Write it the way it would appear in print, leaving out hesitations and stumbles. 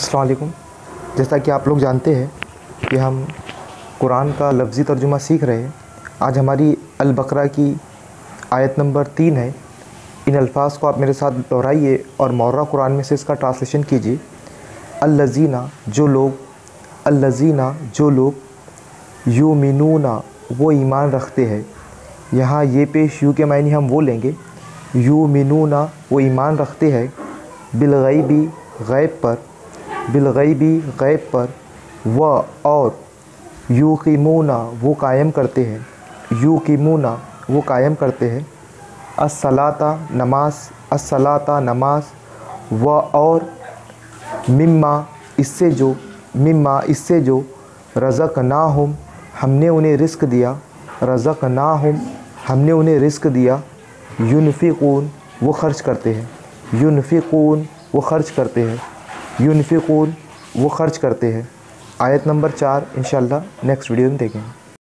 अस्सलाम वालेकुम। जैसा कि आप लोग जानते हैं कि हम कुरान का लफ्ज़ी तर्जुमा सीख रहे हैं। आज हमारी अल बकरा की आयत नंबर 3 है। इन अल्फाज को आप मेरे साथ दोहराइए और मौर्रा कुरान में से इसका ट्रांसलेशन कीजिए। अल्लज़ीना जो लोग युमिनूना वो ईमान रखते हैं। यहाँ ये पेश यू के मायने हम वो लेंगे, युमिनूना वो ईमान रखते हैं, बिलगैबी गैब पर व और युकीमूना वो कायम करते हैं, अस्सलाता नमाज व और मिम्मा इससे जो रज़क़नाहुम हमने उन्हें रिस्क दिया, युनफ़िक़ून वो खर्च करते हैं। आयत नंबर 4 इंशाअल्लाह नेक्स्ट वीडियो में देखेंगे।